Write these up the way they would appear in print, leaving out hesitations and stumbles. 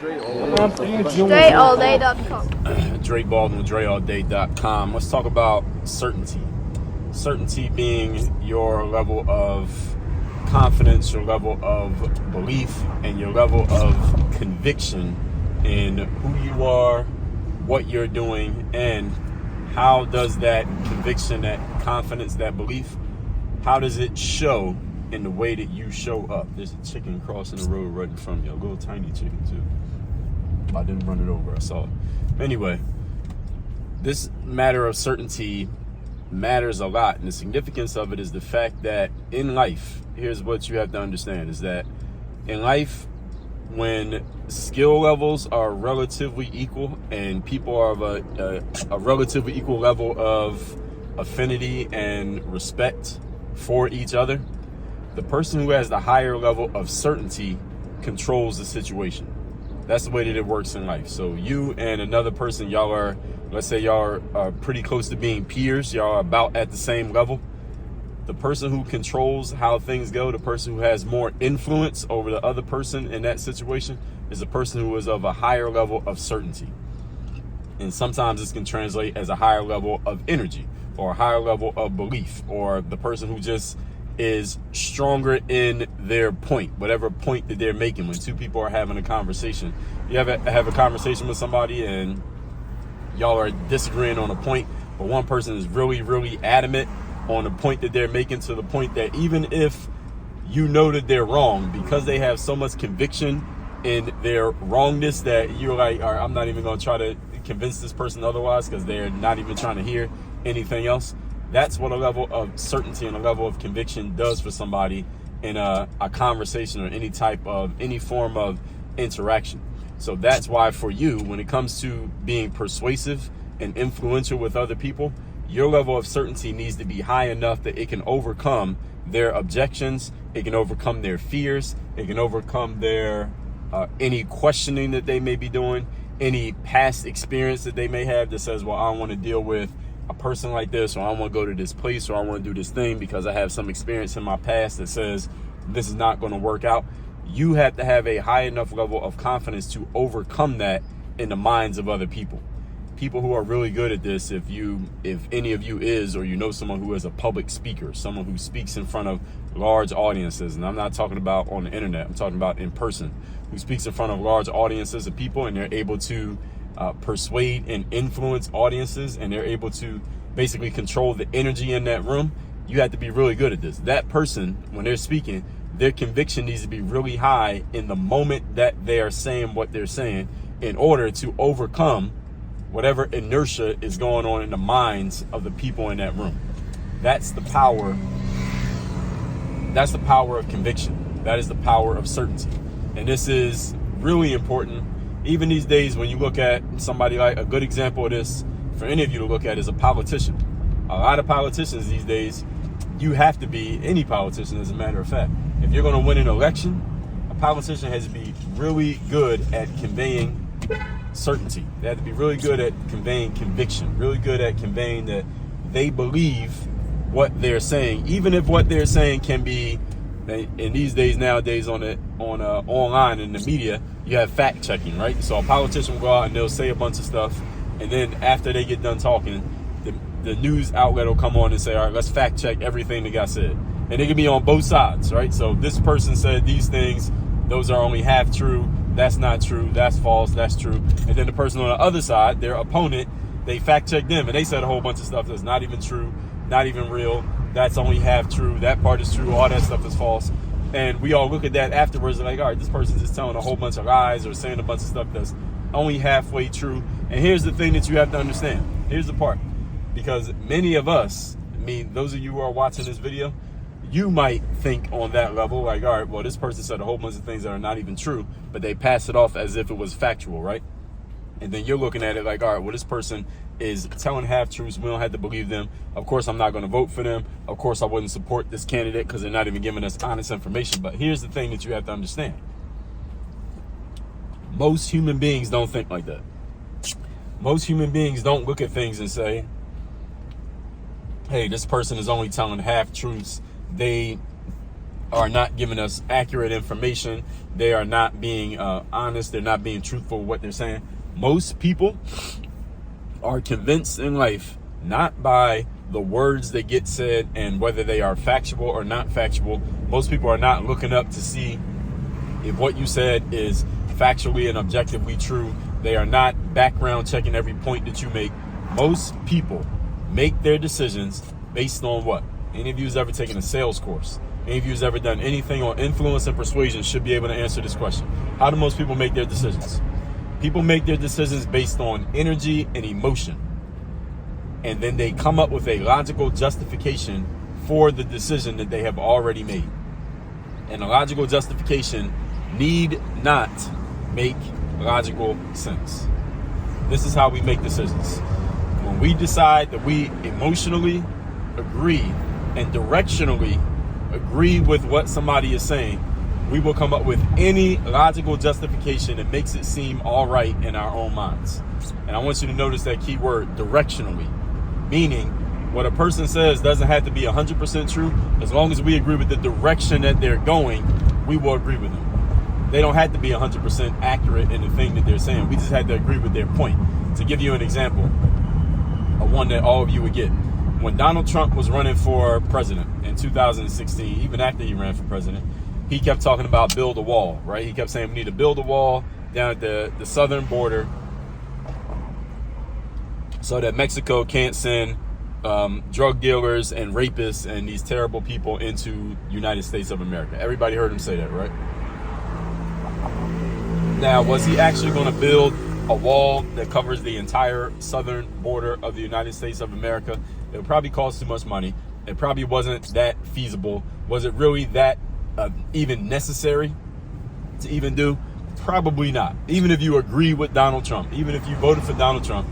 DreAllDay.com. Dre Baldwin with DreAllDay.com. Let's talk about certainty. Certainty being your level of confidence, your level of belief, and your level of conviction in who you are, what you're doing, and how does that conviction, that confidence, that belief, how does it show in the way that you show up? There's a chicken crossing the road right in front of you, a little tiny chicken too. I didn't run it over, I saw it. Anyway, this matter of certainty matters a lot, and the significance of it is the fact that in life, here's what you have to understand, is that in life, when skill levels are relatively equal and people are of a relatively equal level of affinity and respect for each other, the person who has the higher level of certainty controls the situation. That's the way that it works in life. So you and another person, y'all are, let's say y'all are pretty close to being peers. Y'all are about at the same level. The person who controls how things go, the person who has more influence over the other person in that situation, is the person who is of a higher level of certainty. And sometimes this can translate as a higher level of energy or a higher level of belief, or the person who just is stronger in their point, whatever point that they're making. When two people are having a conversation, you have a conversation with somebody and y'all are disagreeing on a point, but one person is really, really adamant on the point that they're making, to the point that even if you know that they're wrong, because they have so much conviction in their wrongness that you're like, all right, I'm not even going to try to convince this person otherwise, because they're not even trying to hear anything else. That's what a level of certainty and a level of conviction does for somebody in a conversation or any form of interaction. So that's why for you, when it comes to being persuasive and influential with other people, your level of certainty needs to be high enough that it can overcome their objections, it can overcome their fears, it can overcome their any questioning that they may be doing, any past experience that they may have that says, well, I don't want to deal with a person like this, or I want to go to this place, or I want to do this thing because I have some experience in my past that says this is not going to work out. You have to have a high enough level of confidence to overcome that in the minds of other people. People who are really good at this, if any of you is, or you know someone who is a public speaker, someone who speaks in front of large audiences, and I'm not talking about on the internet, I'm talking about in person, who speaks in front of large audiences of people, and they're able to persuade and influence audiences, and they're able to basically control the energy in that room. You have to be really good at this. That person, when they're speaking, their conviction needs to be really high in the moment that they are saying what they're saying, in order to overcome whatever inertia is going on in the minds of the people in that room. That's the power. That's the power of conviction. That is the power of certainty. And this is really important. Even these days, when you look at somebody, like a good example of this for any of you to look at is a politician. A lot of politicians these days, you have to be, any politician as a matter of fact, if you're going to win an election, a politician has to be really good at conveying certainty. They have to be really good at conveying conviction, really good at conveying that they believe what they're saying, even if what they're saying can be, in these days nowadays on online in the media, you have fact checking, right? So a politician will go out and they'll say a bunch of stuff, and then after they get done talking, the news outlet will come on and say, all right, let's fact check everything that got said. And it can be on both sides, right? So this person said these things, those are only half true, that's not true, that's false, that's true. And then the person on the other side, their opponent, they fact check them, and they said a whole bunch of stuff that's not even true, not even real, that's only half true, that part is true, all that stuff is false. And we all look at that afterwards and like, all right, this person's just telling a whole bunch of lies or saying a bunch of stuff that's only halfway true. And here's the thing that you have to understand. Here's the part. Because many of us, I mean, those of you who are watching this video, you might think on that level, like, all right, well, this person said a whole bunch of things that are not even true, but they pass it off as if it was factual, right? And then you're looking at it like, all right, well, this person is telling half-truths. We don't have to believe them. Of course, I'm not going to vote for them. Of course, I wouldn't support this candidate because they're not even giving us honest information. But here's the thing that you have to understand. Most human beings don't think like that. Most human beings don't look at things and say, hey, this person is only telling half-truths. They are not giving us accurate information. They are not being honest. They're not being truthful with what they're saying. Most people are convinced in life not by the words that get said and whether they are factual or not factual. Most people are not looking up to see if what you said is factually and objectively true. They are not background checking every point that you make. Most people make their decisions based on what? Any of you who's ever taken a sales course, any of you who's ever done anything on influence and persuasion should be able to answer this question. How do most people make their decisions? People make their decisions based on energy and emotion. And then they come up with a logical justification for the decision that they have already made. And a logical justification need not make logical sense. This is how we make decisions. When we decide that we emotionally agree and directionally agree with what somebody is saying, we will come up with any logical justification that makes it seem all right in our own minds. And I want you to notice that key word, directionally, meaning what a person says doesn't have to be 100% true. As long as we agree with the direction that they're going, we will agree with them. They don't have to be 100% accurate in the thing that they're saying. We just had to agree with their point. To give you an example, one that all of you would get. When Donald Trump was running for president in 2016, even after he ran for president, he kept talking about build a wall, right? He kept saying we need to build a wall down at the southern border so that Mexico can't send drug dealers and rapists and these terrible people into United States of America. Everybody heard him say that, right? Now, was he actually going to build a wall that covers the entire southern border of the United States of America? It would probably cost too much money. It probably wasn't that feasible. Was it really that even necessary to even do? Probably not. Even if you agree with Donald Trump, even if you voted for Donald Trump,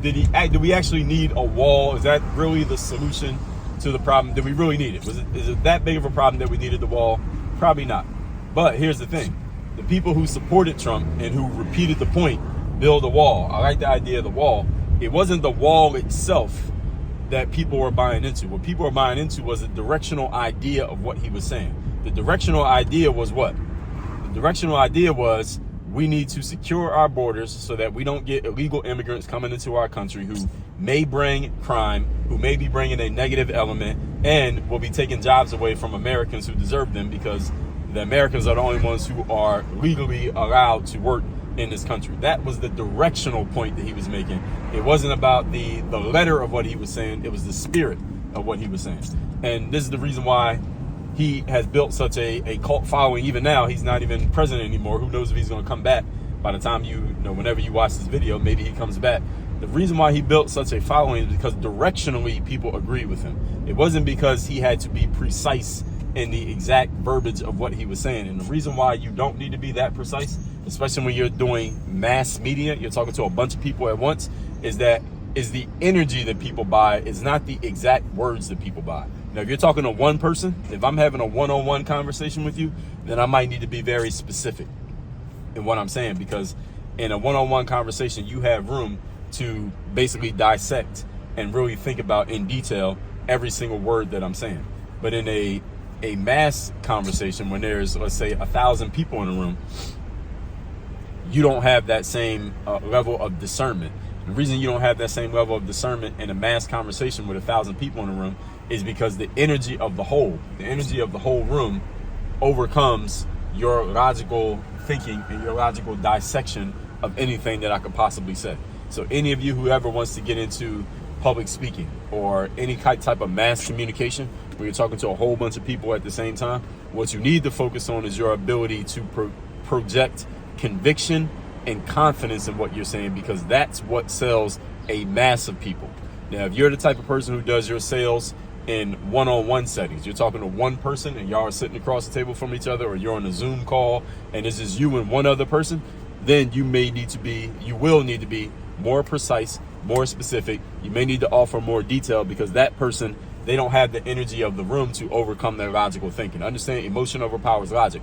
do we actually need a wall? Is that really the solution to the problem? Did we really need it? Is it that big of a problem that we needed the wall? Probably not. But here's the thing. The people who supported Trump and who repeated the point, build a wall. I like the idea of the wall. It wasn't the wall itself that people were buying into. What people were buying into was a directional idea of what he was saying. The directional idea was what? The directional idea was we need to secure our borders so that we don't get illegal immigrants coming into our country who may bring crime, who may be bringing a negative element, and will be taking jobs away from Americans who deserve them, because the Americans are the only ones who are legally allowed to work in this country. That was the directional point that he was making. It wasn't about the letter of what he was saying. It was the spirit of what he was saying. And this is the reason why he has built such a cult following. Even now, he's not even president anymore. Who knows if he's going to come back by the time whenever you watch this video, maybe he comes back. The reason why he built such a following is because directionally people agree with him. It wasn't because he had to be precise in the exact verbiage of what he was saying. And the reason why you don't need to be that precise, especially when you're doing mass media, you're talking to a bunch of people at once, is the energy that people buy. Is not the exact words that people buy. Now, if you're talking to one person, if I'm having a one-on-one conversation with you, then I might need to be very specific in what I'm saying, because in a one-on-one conversation, you have room to basically dissect and really think about in detail every single word that I'm saying. But in a mass conversation, when there's, let's say, 1,000 people in a room, you don't have that same level of discernment. The reason you don't have that same level of discernment in a mass conversation with 1,000 people in a room is because the energy of the whole room overcomes your logical thinking and your logical dissection of anything that I could possibly say. So any of you who ever wants to get into public speaking or any type of mass communication where you're talking to a whole bunch of people at the same time, what you need to focus on is your ability to project conviction and confidence in what you're saying, because that's what sells a mass of people. Now, if you're the type of person who does your sales in one-on-one settings, you're talking to one person and y'all are sitting across the table from each other, or you're on a Zoom call and it's just you and one other person, then you will need to be more precise, more specific. You may need to offer more detail, because that person, they don't have the energy of the room to overcome their logical thinking. Understand, emotion overpowers logic.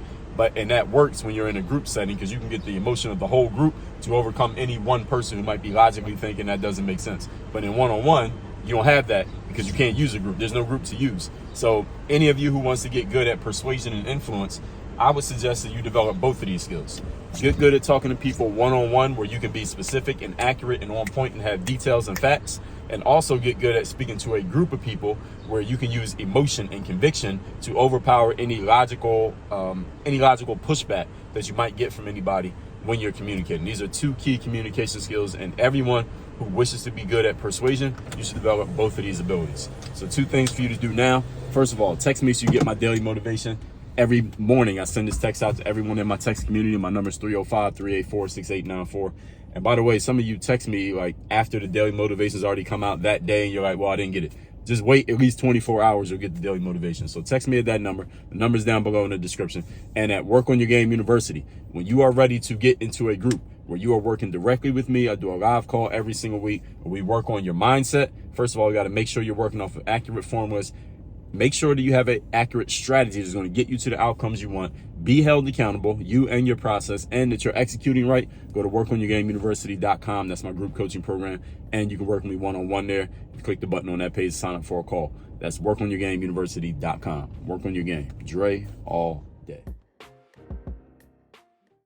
And that works when you're in a group setting, because you can get the emotion of the whole group to overcome any one person who might be logically thinking that doesn't make sense. But in one-on-one, You don't have that because you can't use a group. There's no group to use. So any of you who wants to get good at persuasion and influence, I would suggest that you develop both of these skills. Get good at talking to people one-on-one, where you can be specific and accurate and on point and have details and facts. And also get good at speaking to a group of people where you can use emotion and conviction to overpower any logical pushback that you might get from anybody when you're communicating. These are two key communication skills, and everyone who wishes to be good at persuasion, you should develop both of these abilities. So 2 things for you to do now. First of all, text me so you get my daily motivation. Every morning, I send this text out to everyone in my text community. My number is 305-384-6894. And by the way, some of you text me like after the daily motivation's already come out that day, and you're like, well, I didn't get it. Just wait at least 24 hours, you'll get the daily motivation. So text me at that number. The number's down below in the description. And at Work on Your Game University, when you are ready to get into a group where you are working directly with me, I do a live call every single week where we work on your mindset. First of all, you got to make sure you're working off of accurate formulas. Make sure that you have an accurate strategy that's going to get you to the outcomes you want. Be held accountable, you and your process, and that you're executing right. Go to workonyourgameuniversity.com. That's my group coaching program. And you can work with me one-on-one there. You click the button on that page to sign up for a call. That's workonyourgameuniversity.com. Work on your game. Dre all day.